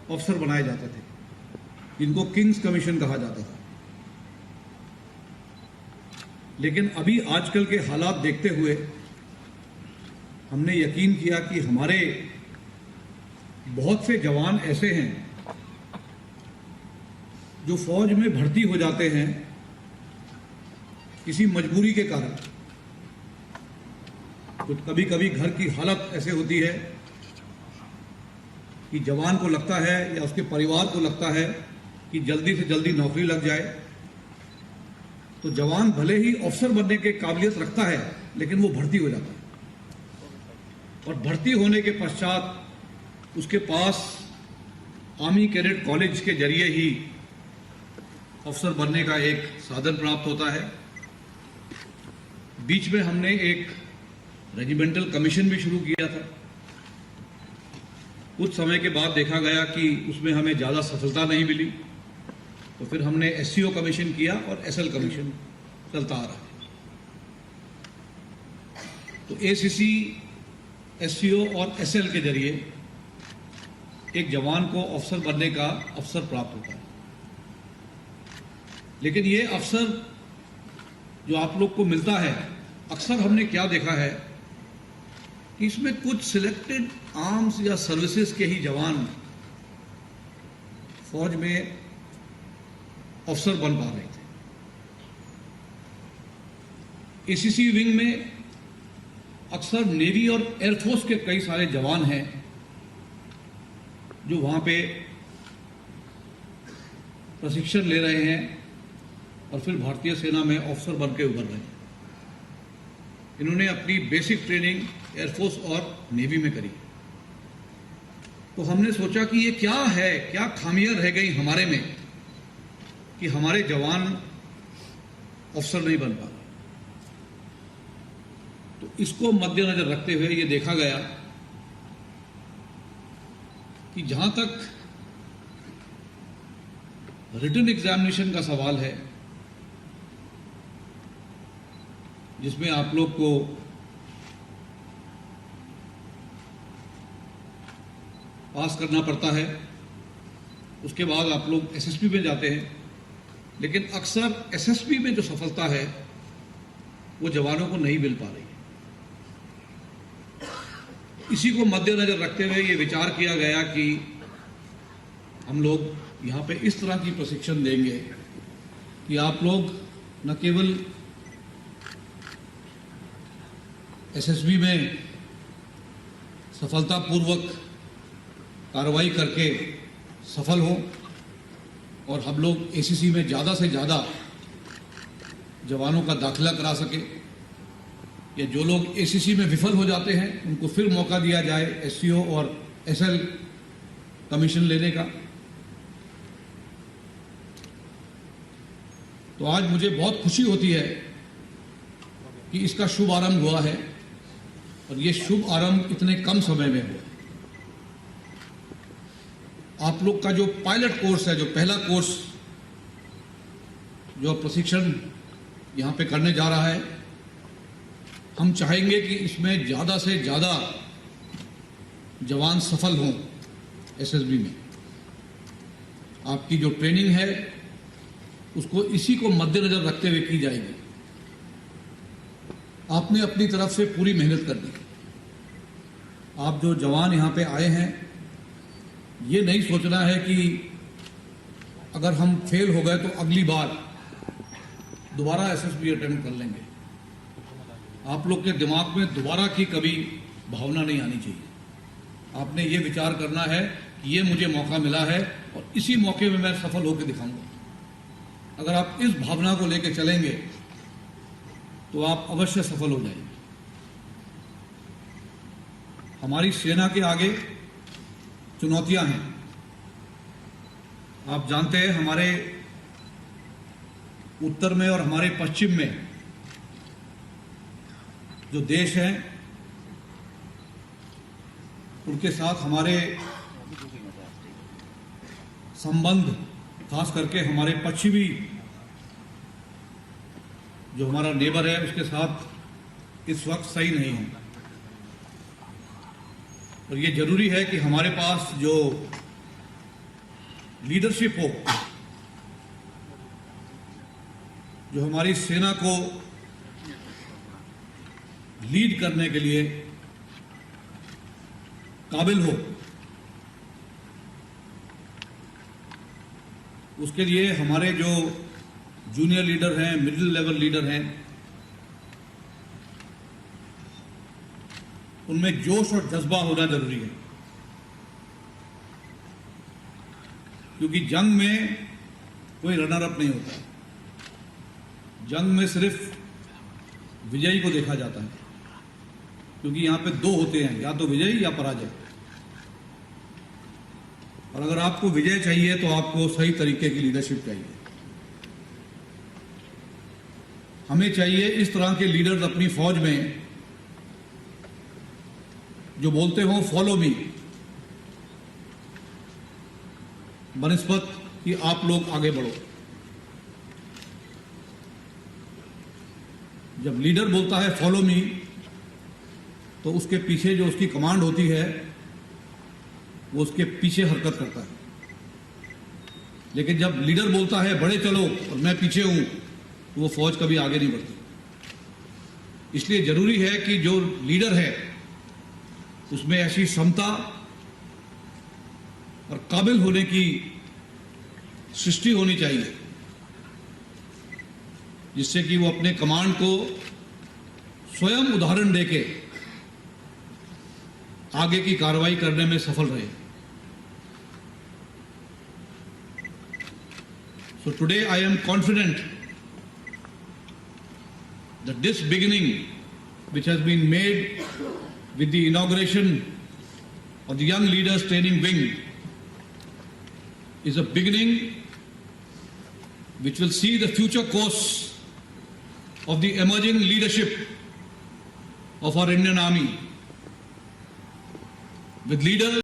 अफसर बनाए जाते थे, जिनको किंग्स कमीशन कहा जाता था। लेकिन अभी आजकल के हालात देखते हुए हमने यकीन किया कि हमारे बहुत से जवान ऐसे हैं जो फौज में भर्ती हो जाते हैं किसी मजबूरी के कारण। तो कभी कभी घर की हालत ऐसे होती है कि जवान को लगता है या उसके परिवार को लगता है कि जल्दी से जल्दी नौकरी लग जाए, तो जवान भले ही अफसर बनने के काबिलियत रखता है लेकिन वो भर्ती हो जाता है, और भर्ती होने के पश्चात उसके पास आर्मी कैडेट कॉलेज के जरिए ही अफसर बनने का एक साधन प्राप्त होता है। बीच में हमने एक रेजिमेंटल कमीशन भी शुरू किया था। कुछ समय के बाद देखा गया कि उसमें हमें ज़्यादा सफलता नहीं मिली, तो फिर हमने एससीओ कमीशन किया और एसएल कमीशन चलता आ रहा है। तो एसीसी, एससीओ और एसएल के जरिए एक जवान को अफसर बनने का अवसर प्राप्त होता है। लेकिन ये अवसर जो आप लोग को मिलता है, अक्सर हमने क्या देखा है कि इसमें कुछ सिलेक्टेड आर्म्स या सर्विसेज के ही जवान फौज में अफसर बन पा रहे थे। एसीसी विंग में अक्सर नेवी और एयरफोर्स के कई सारे जवान हैं जो वहां पे प्रशिक्षण ले रहे हैं और फिर भारतीय सेना में अफसर बन के उभर रहे हैं। इन्होंने अपनी बेसिक ट्रेनिंग एयरफोर्स और नेवी में करी। तो हमने सोचा कि ये क्या है, क्या खामियां रह गई हमारे में कि हमारे जवान अफसर नहीं बन पा रहे। तो इसको मद्देनजर रखते हुए ये देखा गया कि जहां तक रिटन एग्जामिनेशन का सवाल है, जिसमें आप लोग को पास करना पड़ता है, उसके बाद आप लोग एसएसबी में जाते हैं। लेकिन अक्सर एसएसबी में जो सफलता है वो जवानों को नहीं मिल पा रही है। इसी को मद्देनजर रखते हुए ये विचार किया गया कि हम लोग यहाँ पे इस तरह की प्रशिक्षण देंगे कि आप लोग न केवल एसएसबी में सफलतापूर्वक कार्रवाई करके सफल हों, और हम लोग एसीसी में ज़्यादा से ज़्यादा जवानों का दाखिला करा सके, या जो लोग एसीसी में विफल हो जाते हैं उनको फिर मौका दिया जाए एससीओ और एसएल कमीशन लेने का। तो आज मुझे बहुत खुशी होती है कि इसका शुभ आरंभ हुआ है, और ये शुभ आरंभ इतने कम समय में हुआ। आप लोग का जो पायलट कोर्स है, जो पहला कोर्स जो प्रशिक्षण यहाँ पे करने जा रहा है, हम चाहेंगे कि इसमें ज़्यादा से ज़्यादा जवान सफल हों एसएसबी में। आपकी जो ट्रेनिंग है उसको इसी को मद्देनजर रखते हुए की जाएगी। आपने अपनी तरफ से पूरी मेहनत करनी है। आप जो जवान यहाँ पे आए हैं, ये नहीं सोचना है कि अगर हम फेल हो गए तो अगली बार दोबारा एसएसबी अटेम्प्ट कर लेंगे। आप लोग के दिमाग में दोबारा की कभी भावना नहीं आनी चाहिए। आपने ये विचार करना है कि ये मुझे मौका मिला है और इसी मौके में मैं सफल होकर दिखाऊंगा। अगर आप इस भावना को लेकर चलेंगे तो आप अवश्य सफल हो जाएंगे। हमारी सेना के आगे चुनौतियां हैं। आप जानते हैं हमारे उत्तर में और हमारे पश्चिम में जो देश हैं उनके साथ हमारे संबंध, खास करके हमारे पश्चिमी जो हमारा नेबर है उसके साथ इस वक्त सही नहीं है। और ये जरूरी है कि हमारे पास जो लीडरशिप हो जो हमारी सेना को लीड करने के लिए काबिल हो, उसके लिए हमारे जो जूनियर लीडर हैं, मिडिल लेवल लीडर हैं, उनमें जोश और जज्बा होना जरूरी है। क्योंकि जंग में कोई रनर अप नहीं होता, जंग में सिर्फ विजयी को देखा जाता है। क्योंकि यहां पे दो होते हैं, या तो विजयी या पराजय। और अगर आपको विजय चाहिए तो आपको सही तरीके की लीडरशिप चाहिए। हमें चाहिए इस तरह के लीडर्स अपनी फौज में जो बोलते हो फॉलो मी, बनिस्बत कि आप लोग आगे बढ़ो। जब लीडर बोलता है फॉलो मी, तो उसके पीछे जो उसकी कमांड होती है वो उसके पीछे हरकत करता है। लेकिन जब लीडर बोलता है बढ़े चलो और मैं पीछे हूं, तो वो फौज कभी आगे नहीं बढ़ती। इसलिए जरूरी है कि जो लीडर है उसमें ऐसी क्षमता और काबिल होने की सृष्टि होनी चाहिए जिससे कि वो अपने कमांड को स्वयं उदाहरण देके आगे की कार्रवाई करने में सफल रहे। So today I am confident that this beginning, which has been made with the inauguration of the Young Leaders Training Wing, is a beginning which will see the future course of the emerging leadership of our Indian Army, with leaders